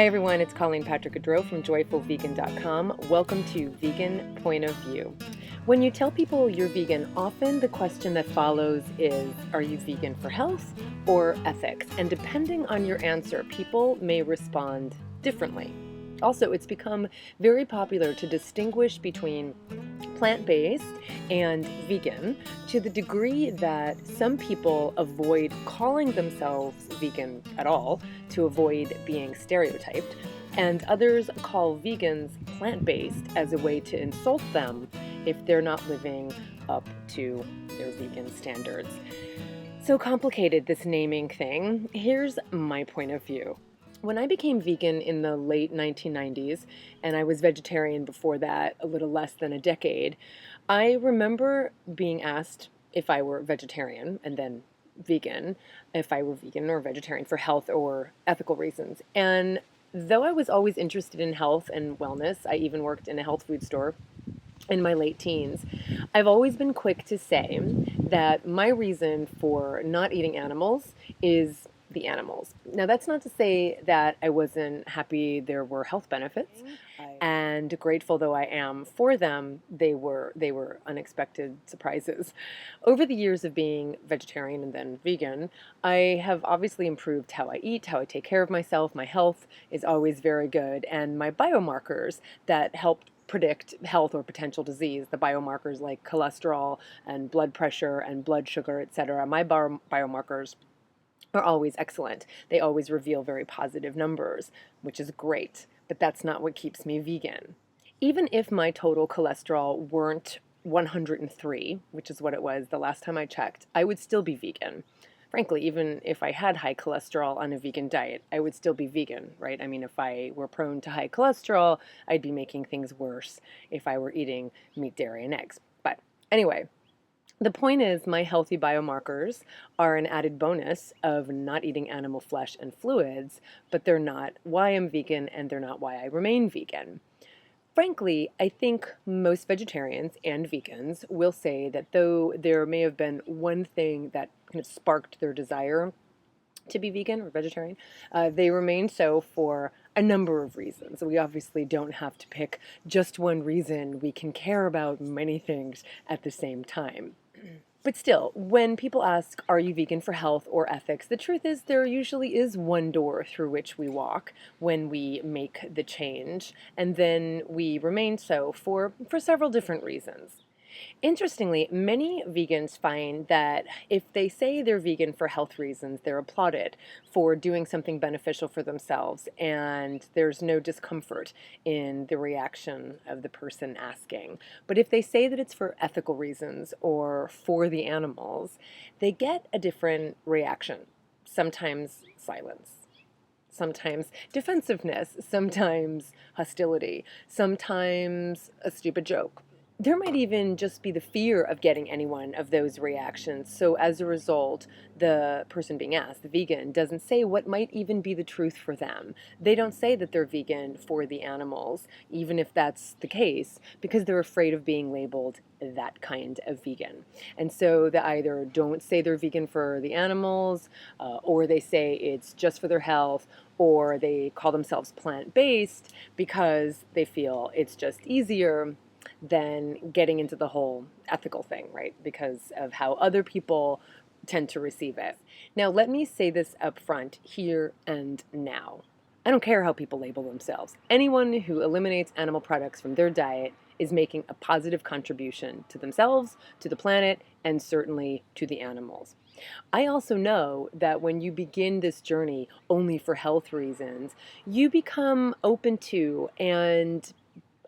Hi everyone, it's Colleen Patrick-Goudreau from joyfulvegan.com. Welcome to Vegan Point of View. When you tell people you're vegan, often the question that follows is, are you vegan for health or ethics? And depending on your answer, people may respond differently. Also, it's become very popular to distinguish between plant-based and vegan to the degree that some people avoid calling themselves vegan at all to avoid being stereotyped, and others call vegans plant-based as a way to insult them if they're not living up to their vegan standards. So complicated, this naming thing. Here's my point of view. When I became vegan in the late 1990s, and I was vegetarian before that a little less than a decade, I remember being asked if I were vegetarian and then vegan, if I were vegan or vegetarian for health or ethical reasons. And though I was always interested in health and wellness, I even worked in a health food store in my late teens, I've always been quick to say that my reason for not eating animals is the animals. Now, that's not to say that I wasn't happy there were health benefits, and grateful though I am for them, they were unexpected surprises. Over the years of being vegetarian and then vegan, I have obviously improved how I eat, how I take care of myself. My health is always very good, and my biomarkers that help predict health or potential disease, the biomarkers like cholesterol and blood pressure and blood sugar, etc. My biomarkers are always excellent. They always reveal very positive numbers, which is great, but that's not what keeps me vegan. Even if my total cholesterol weren't 103, which is what it was the last time I checked, I would still be vegan. Frankly, even if I had high cholesterol on a vegan diet, I would still be vegan, right? I mean, if I were prone to high cholesterol, I'd be making things worse if I were eating meat, dairy, and eggs. But anyway, the point is, my healthy biomarkers are an added bonus of not eating animal flesh and fluids, but they're not why I'm vegan and they're not why I remain vegan. Frankly, I think most vegetarians and vegans will say that though there may have been one thing that kind of sparked their desire to be vegan or vegetarian, they remain so for a number of reasons. We obviously don't have to pick just one reason. We can care about many things at the same time. But still, when people ask, are you vegan for health or ethics, the truth is there usually is one door through which we walk when we make the change, and then we remain so for several different reasons. Interestingly, many vegans find that if they say they're vegan for health reasons, they're applauded for doing something beneficial for themselves, and there's no discomfort in the reaction of the person asking. But if they say that it's for ethical reasons or for the animals, they get a different reaction. Sometimes silence. Sometimes defensiveness, sometimes hostility, sometimes a stupid joke. There might even just be the fear of getting any one of those reactions. So as a result, the person being asked, the vegan, doesn't say what might even be the truth for them. They don't say that they're vegan for the animals, even if that's the case, because they're afraid of being labeled that kind of vegan. And so they either don't say they're vegan for the animals, or they say it's just for their health, or they call themselves plant-based because they feel it's just easier than getting into the whole ethical thing, right? Because of how other people tend to receive it. Now, let me say this up front, here and now. I don't care how people label themselves. Anyone who eliminates animal products from their diet is making a positive contribution to themselves, to the planet, and certainly to the animals. I also know that when you begin this journey only for health reasons, you become open to and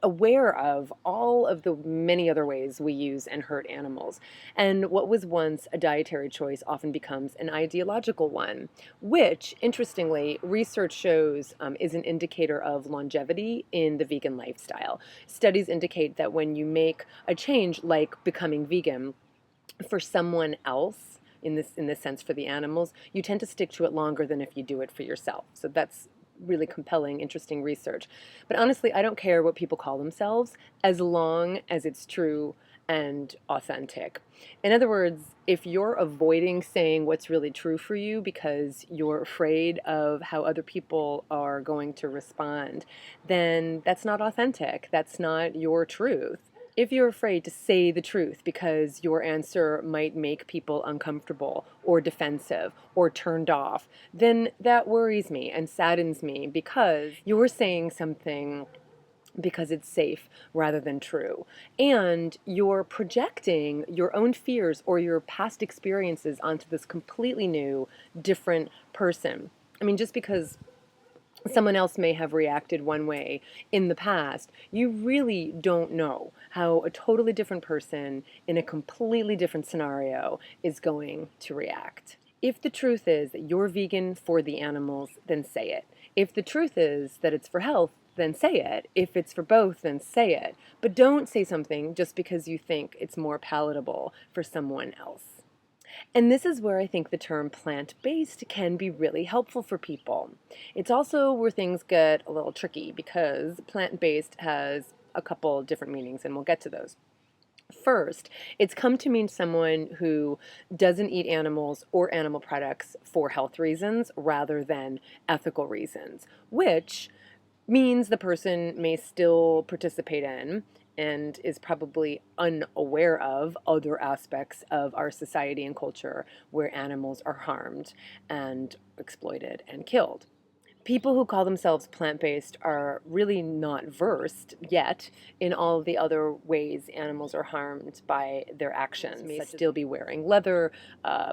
aware of all of the many other ways we use and hurt animals. And what was once a dietary choice often becomes an ideological one, which, interestingly, research shows is an indicator of longevity in the vegan lifestyle. Studies indicate that when you make a change like becoming vegan for someone else, in this sense for the animals, you tend to stick to it longer than if you do it for yourself. So that's really compelling, interesting research. But honestly, I don't care what people call themselves as long as it's true and authentic. In other words, if you're avoiding saying what's really true for you because you're afraid of how other people are going to respond, then that's not authentic. That's not your truth. If you're afraid to say the truth because your answer might make people uncomfortable or defensive or turned off, then that worries me and saddens me because you're saying something because it's safe rather than true. And you're projecting your own fears or your past experiences onto this completely new, different person. I mean, just because someone else may have reacted one way in the past, you really don't know how a totally different person in a completely different scenario is going to react. If the truth is that you're vegan for the animals, then say it. If the truth is that it's for health, then say it. If it's for both, then say it. But don't say something just because you think it's more palatable for someone else. And this is where I think the term plant-based can be really helpful for people. It's also where things get a little tricky because plant-based has a couple different meanings, and we'll get to those. First, it's come to mean someone who doesn't eat animals or animal products for health reasons rather than ethical reasons, which means the person may still participate in and is probably unaware of other aspects of our society and culture where animals are harmed and exploited and killed. People who call themselves plant-based are really not versed yet in all of the other ways animals are harmed by their actions. They may still be wearing leather,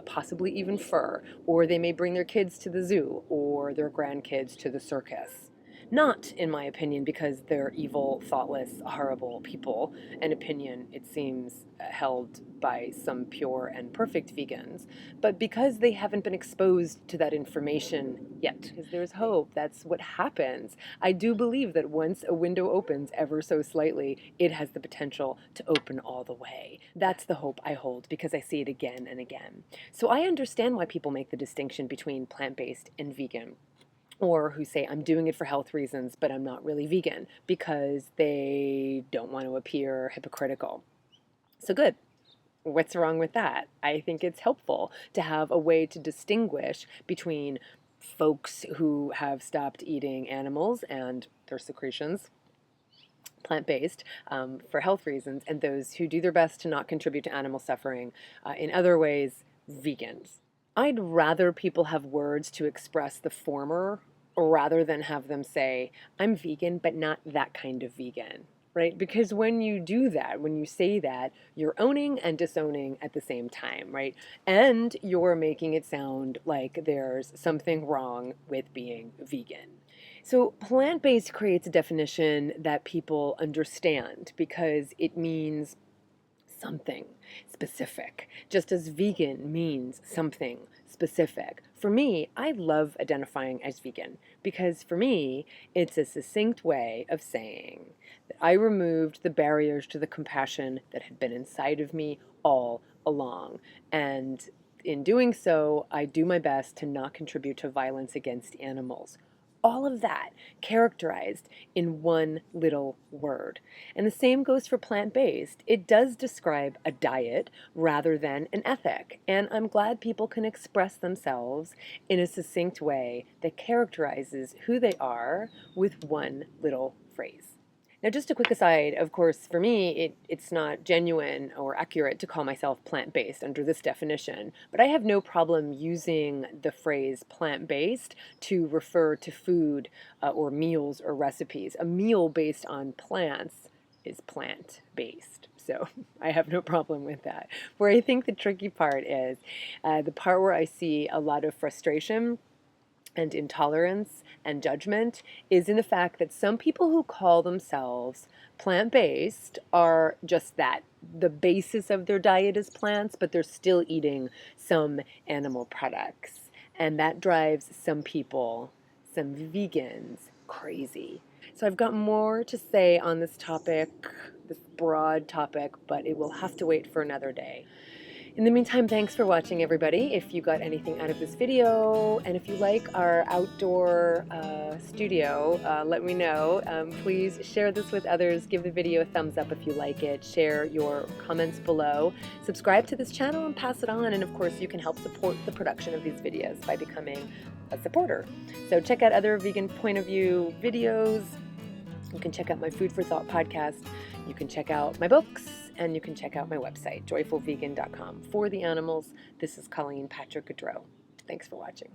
possibly even fur, or they may bring their kids to the zoo or their grandkids to the circus. Not, in my opinion, because they're evil, thoughtless, horrible people, an opinion, it seems, held by some pure and perfect vegans, but because they haven't been exposed to that information yet. Because there's hope. That's what happens. I do believe that once a window opens ever so slightly, it has the potential to open all the way. That's the hope I hold because I see it again and again. So I understand why people make the distinction between plant-based and vegan, or who say, I'm doing it for health reasons, but I'm not really vegan, because they don't want to appear hypocritical. So good. What's wrong with that? I think it's helpful to have a way to distinguish between folks who have stopped eating animals and their secretions, plant-based, for health reasons, and those who do their best to not contribute to animal suffering, in other ways, vegans. I'd rather people have words to express the former rather than have them say, I'm vegan, but not that kind of vegan, right? Because when you do that, when you say that, you're owning and disowning at the same time, right? And you're making it sound like there's something wrong with being vegan. So plant-based creates a definition that people understand because it means something specific, just as vegan means something specific. For me, I love identifying as vegan because for me, it's a succinct way of saying that I removed the barriers to the compassion that had been inside of me all along. And in doing so, I do my best to not contribute to violence against animals. All of that characterized in one little word. And the same goes for plant-based. It does describe a diet rather than an ethic. And I'm glad people can express themselves in a succinct way that characterizes who they are with one little phrase. Now, just a quick aside, of course, for me, it's not genuine or accurate to call myself plant-based under this definition, but I have no problem using the phrase plant-based to refer to food or meals or recipes. A meal based on plants is plant-based. So I have no problem with that. Where I think the tricky part is the part where I see a lot of frustration and intolerance and judgment is in the fact that some people who call themselves plant-based are just that. The basis of their diet is plants, but they're still eating some animal products. And that drives some people, some vegans, crazy. So I've got more to say on this topic, this broad topic, but it will have to wait for another day. In the meantime, thanks for watching, everybody. If you got anything out of this video, and if you like our outdoor studio, let me know. Please share this with others. Give the video a thumbs up if you like it. Share your comments below. Subscribe to this channel and pass it on. And of course, you can help support the production of these videos by becoming a supporter. So check out other vegan point of view videos. You can check out my Food for Thought podcast. You can check out my books, and you can check out my website, joyfulvegan.com. For the animals, this is Colleen Patrick-Goudreau. Thanks for watching.